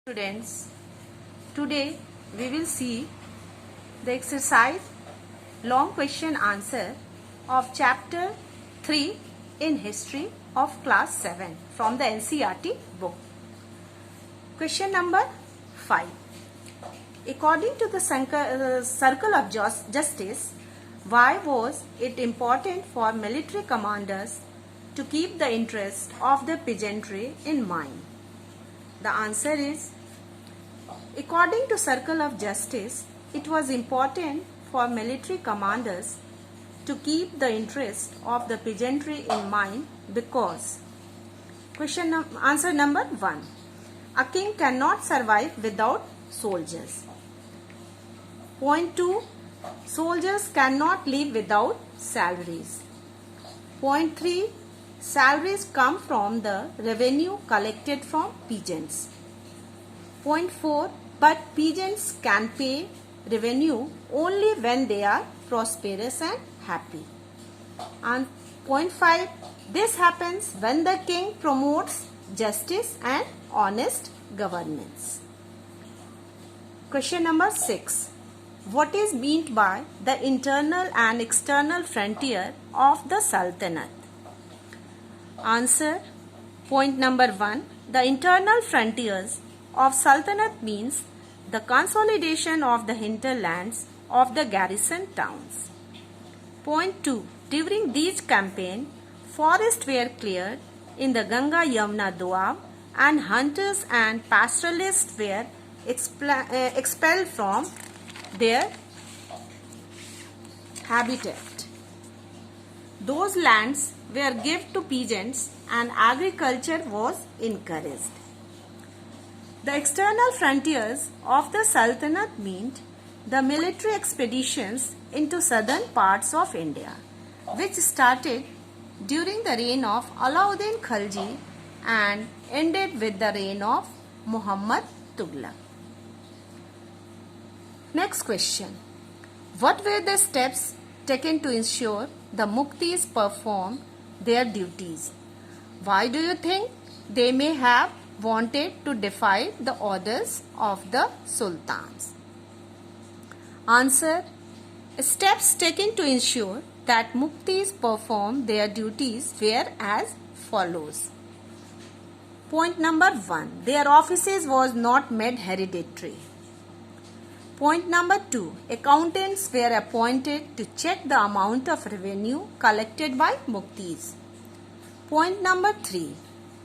Students, today we will see the exercise long question answer of chapter 3 in history of class 7 from the NCERT book. Question number 5. According to the circle of justice, why was it important for military commanders to keep the interest of the peasantry in mind? The answer is, according to circle of justice, it was important for military commanders to keep the interest of the peasantry in mind because answer number 1. A king cannot survive without soldiers. Point 2. Soldiers cannot live without salaries. Point 3. Salaries come from the revenue collected from peasants. Point 4. But peasants can pay revenue only when they are prosperous and happy. And point 5. This happens when the king promotes justice and honest governance. Question number 6. What is meant by the internal and external frontier of the Sultanate? Answer. Point number 1. The internal frontiers of Sultanate means the consolidation of the hinterlands of the garrison towns. Point 2. During these campaigns, forests were cleared in the Ganga Yamuna Doab and hunters and pastoralists were expelled from their habitat. Those lands were given to peasants and agriculture was encouraged. The external frontiers of the Sultanate meant the military expeditions into southern parts of India, which started during the reign of Alauddin Khalji and ended with the reign of Muhammad Tughlaq. Next question. What were the steps taken to ensure the Muktis performed their duties? Why do you think they may have wanted to defy the orders of the sultans? Answer. Steps taken to ensure that Muktis perform their duties were as follows. Point number 1. Their offices was not made hereditary. Point number 2. Accountants were appointed to check the amount of revenue collected by Muktis. Point number 3.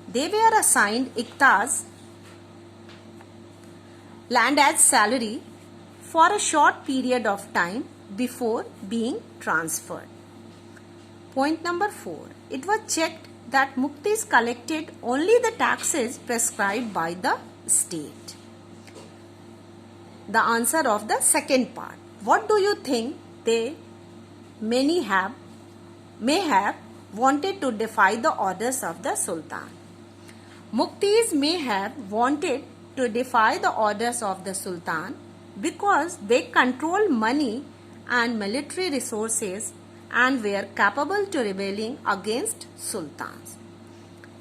They were assigned iktas, land as salary, for a short period of time before being transferred. Point number 4. It was checked that Muktis collected only the taxes prescribed by the state. The answer of the second part. What do you think they may have wanted to defy the orders of the Sultan? Muktis may have wanted to defy the orders of the Sultan because they control money and military resources and were capable to rebelling against sultans.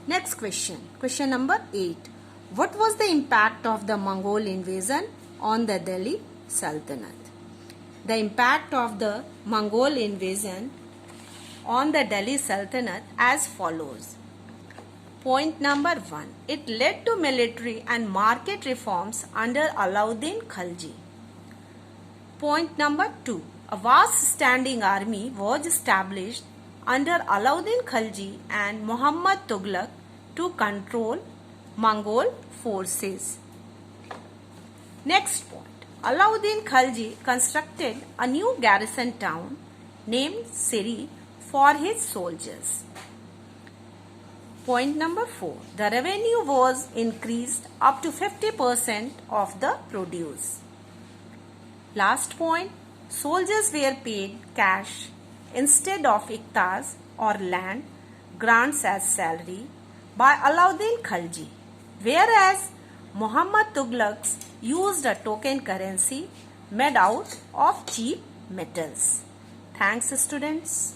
Next question. Question number 8. What was the impact of the Mongol invasion on the Delhi Sultanate? The impact of the Mongol invasion on the Delhi Sultanate as follows. Point number 1. It led to military and market reforms under Alauddin Khalji. Point number 2. A vast standing army was established under Alauddin Khalji and Muhammad Tughlaq to control Mongol forces. Next point. Alauddin Khalji constructed a new garrison town named Siri for his soldiers. Point number 4. The revenue was increased up to 50% of the produce. Last point. Soldiers were paid cash instead of iktas or land grants as salary by Alauddin Khalji, whereas Muhammad Tughlaq used a token currency made out of cheap metals. Thanks, students.